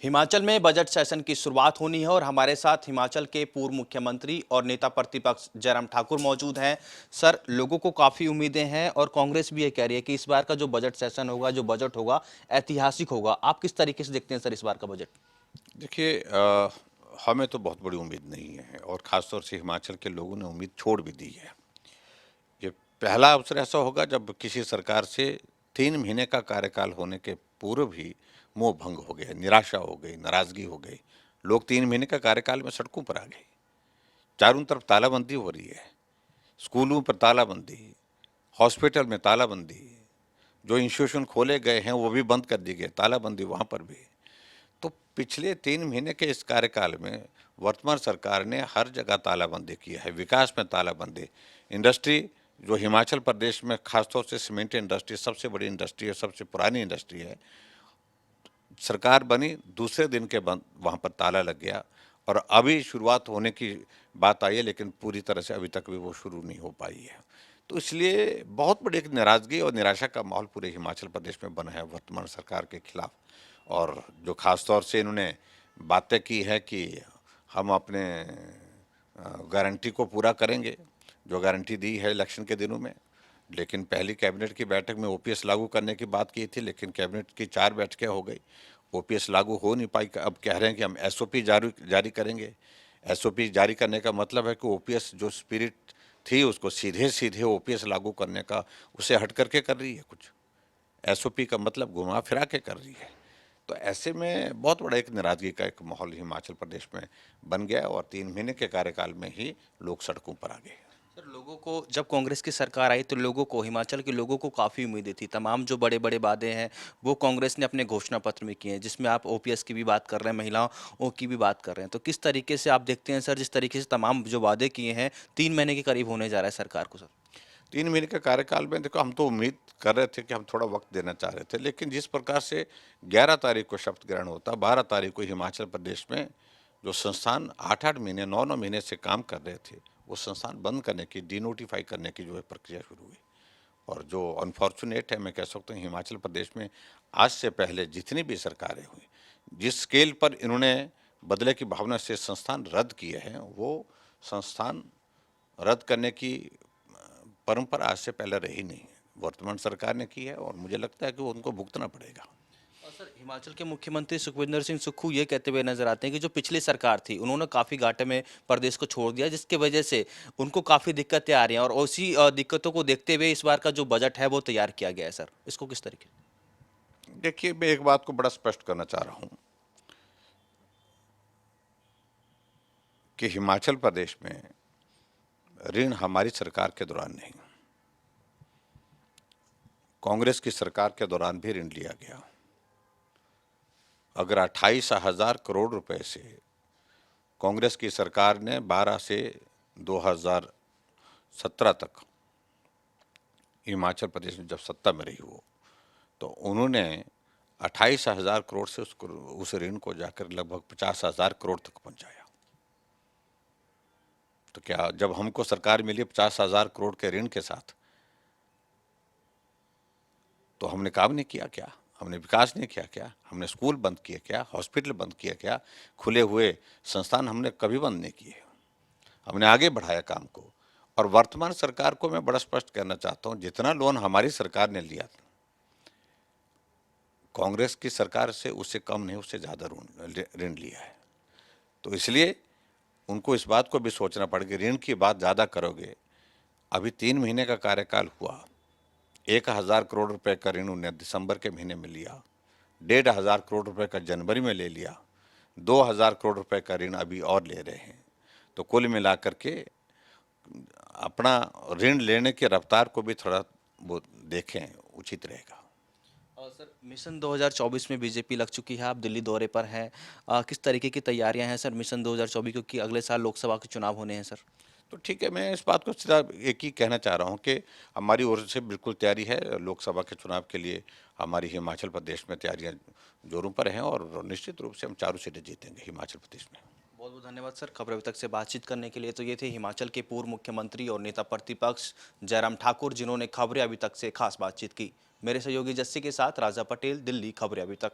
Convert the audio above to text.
हिमाचल में budget session की शुरुआत होनी है और हमारे साथ हिमाचल के पूर्व मुख्यमंत्री और नेता प्रतिपक्ष जयराम ठाकुर मौजूद हैं। सर, लोगों को काफ़ी उम्मीदें हैं और कांग्रेस भी ये कह रही है कि इस बार का जो बजट सेशन होगा, जो बजट होगा, ऐतिहासिक होगा। आप किस तरीके से देखते हैं सर इस बार का बजट? देखिए हमें तो बहुत बड़ी उम्मीद नहीं है और ख़ासतौर से हिमाचल के लोगों ने उम्मीद छोड़ भी दी है। ये पहला अवसर ऐसा होगा जब किसी सरकार से 3 महीने का कार्यकाल होने के पूर्व ही मोह भंग हो गया, निराशा हो गई, नाराज़गी हो गई। लोग 3 महीने का कार्यकाल में सड़कों पर आ गए। चारों तरफ तालाबंदी हो रही है, स्कूलों पर तालाबंदी, हॉस्पिटल में तालाबंदी, जो इंस्टीट्यूशन खोले गए हैं वो भी बंद कर दिए गए, तालाबंदी वहाँ पर भी। तो पिछले 3 महीने के इस कार्यकाल में वर्तमान सरकार ने हर जगह तालाबंदी की है, विकास में तालाबंदी। इंडस्ट्री जो हिमाचल प्रदेश में खासतौर से सीमेंट इंडस्ट्री सबसे बड़ी इंडस्ट्री है, सबसे पुरानी इंडस्ट्री है। सरकार बनी दूसरे दिन के बंद वहाँ पर ताला लग गया और अभी शुरुआत होने की बात आई है, लेकिन पूरी तरह से अभी तक भी वो शुरू नहीं हो पाई है। तो इसलिए बहुत बड़ी एक नाराज़गी और निराशा का माहौल पूरे हिमाचल प्रदेश में बना है वर्तमान सरकार के खिलाफ। और जो ख़ास तौर से इन्होंने बातें की है कि हम अपने गारंटी को पूरा करेंगे, जो गारंटी दी है इलेक्शन के दिनों में। लेकिन पहली कैबिनेट की बैठक में ओपीएस लागू करने की बात की थी, लेकिन कैबिनेट की 4 बैठकें हो गई, ओपीएस लागू हो नहीं पाई। अब कह रहे हैं कि हम एसओपी जारी करेंगे। एसओपी जारी करने का मतलब है कि ओपीएस जो स्पिरिट थी उसको सीधे-सीधे ओपीएस लागू करने का उसे हट करके कर रही है कुछ। एसओपी का मतलब घुमा फिरा के कर रही है। तो ऐसे में बहुत बड़ा एक नाराज़गी का एक माहौल हिमाचल प्रदेश में बन गया और 3 महीने के कार्यकाल में ही लोग सड़कों पर आ गए। सर, लोगों को जब कांग्रेस की सरकार आई तो लोगों को, हिमाचल के लोगों को काफ़ी उम्मीदें थी। तमाम जो बड़े बड़े वादे हैं वो कांग्रेस ने अपने घोषणा पत्र में किए हैं, जिसमें आप ओपीएस की भी बात कर रहे हैं, महिलाओं की भी बात कर रहे हैं। तो किस तरीके से आप देखते हैं सर, जिस तरीके से तमाम जो वादे किए हैं 3 महीने के करीब होने जा रहा है सरकार को सर? 3 महीने के कार्यकाल में देखो हम तो उम्मीद कर रहे थे कि हम थोड़ा वक्त देना चाह रहे थे, लेकिन जिस प्रकार से 11 तारीख को शपथ ग्रहण होता, 12 तारीख को हिमाचल प्रदेश में जो संस्थान 8-8 महीने 9-9 महीने से काम कर रहे थे, वो संस्थान बंद करने की, डिनोटिफाई करने की जो है प्रक्रिया शुरू हुई। और जो अनफॉर्चुनेट है, मैं कह सकता हूँ हिमाचल प्रदेश में आज से पहले जितनी भी सरकारें हुई, जिस स्केल पर इन्होंने बदले की भावना से संस्थान रद्द किए हैं, वो संस्थान रद्द करने की परंपरा आज से पहले रही नहीं है। वर्तमान सरकार ने की है और मुझे लगता है कि वो उनको भुगतना पड़ेगा। और सर, हिमाचल के मुख्यमंत्री सुखविंदर सिंह सुक्खू ये कहते हुए नजर आते हैं कि जो पिछली सरकार थी उन्होंने काफ़ी घाटे में प्रदेश को छोड़ दिया, जिसकी वजह से उनको काफ़ी दिक्कतें आ रही हैं और उसी दिक्कतों को देखते हुए इस बार का जो बजट है वो तैयार किया गया है सर। इसको किस तरीके? देखिए, मैं एक बात को बड़ा स्पष्ट करना चाह रहा हूँ कि हिमाचल प्रदेश में ऋण हमारी सरकार के दौरान नहीं, कांग्रेस की सरकार के दौरान भी ऋण लिया गया। अगर 28,000 करोड़ रुपए से कांग्रेस की सरकार ने 12 से 2017 तक हिमाचल प्रदेश में जब सत्ता में रही वो, तो उन्होंने 28,000 करोड़ से उस ऋण को जाकर लगभग 50,000 करोड़ तक पहुंचाया। तो क्या जब हमको सरकार मिली 50,000 करोड़ के ऋण के साथ, तो हमने काम नहीं किया क्या? हमने विकास नहीं किया क्या? हमने स्कूल बंद किए क्या? हॉस्पिटल बंद किया क्या? खुले हुए संस्थान हमने कभी बंद नहीं किए। हमने आगे बढ़ाया काम को। और वर्तमान सरकार को मैं बड़ा स्पष्ट कहना चाहता हूँ, जितना लोन हमारी सरकार ने लिया कांग्रेस की सरकार से उससे कम नहीं, उससे ज़्यादा ऋण लिया है। तो इसलिए उनको इस बात को भी सोचना पड़ेगा, ऋण की बात ज़्यादा करोगे। अभी 3 महीने का कार्यकाल हुआ, 1,000 करोड़ रुपए का ऋण उन्होंने दिसंबर के महीने में लिया, 1,500 करोड़ रुपए का जनवरी में ले लिया, 2,000 करोड़ रुपए का ऋण अभी और ले रहे हैं। तो कुल मिलाकर के अपना ऋण लेने की रफ्तार को भी थोड़ा वो देखें, उचित रहेगा। और सर, मिशन 2024 में बीजेपी लग चुकी है, आप दिल्ली दौरे पर हैं। किस तरीके की तैयारियां हैं सर मिशन 2024, क्योंकि अगले साल लोकसभा के चुनाव होने हैं सर? तो ठीक है, मैं इस बात को सिर्फ एक ही कहना चाह रहा हूँ कि हमारी ओर से बिल्कुल तैयारी है। लोकसभा के चुनाव के लिए हमारी हिमाचल प्रदेश में तैयारियां जोरों पर हैं और निश्चित रूप से हम चारों सीटें जीतेंगे हिमाचल प्रदेश में। बहुत बहुत धन्यवाद सर खबर अभी तक से बातचीत करने के लिए। तो ये थे हिमाचल के पूर्व मुख्यमंत्री और नेता प्रतिपक्ष जयराम ठाकुर, जिन्होंने खबरें अभी तक से खास बातचीत की। मेरे सहयोगी जस्सी के साथ राजा पटेल, दिल्ली खबरें अभी तक।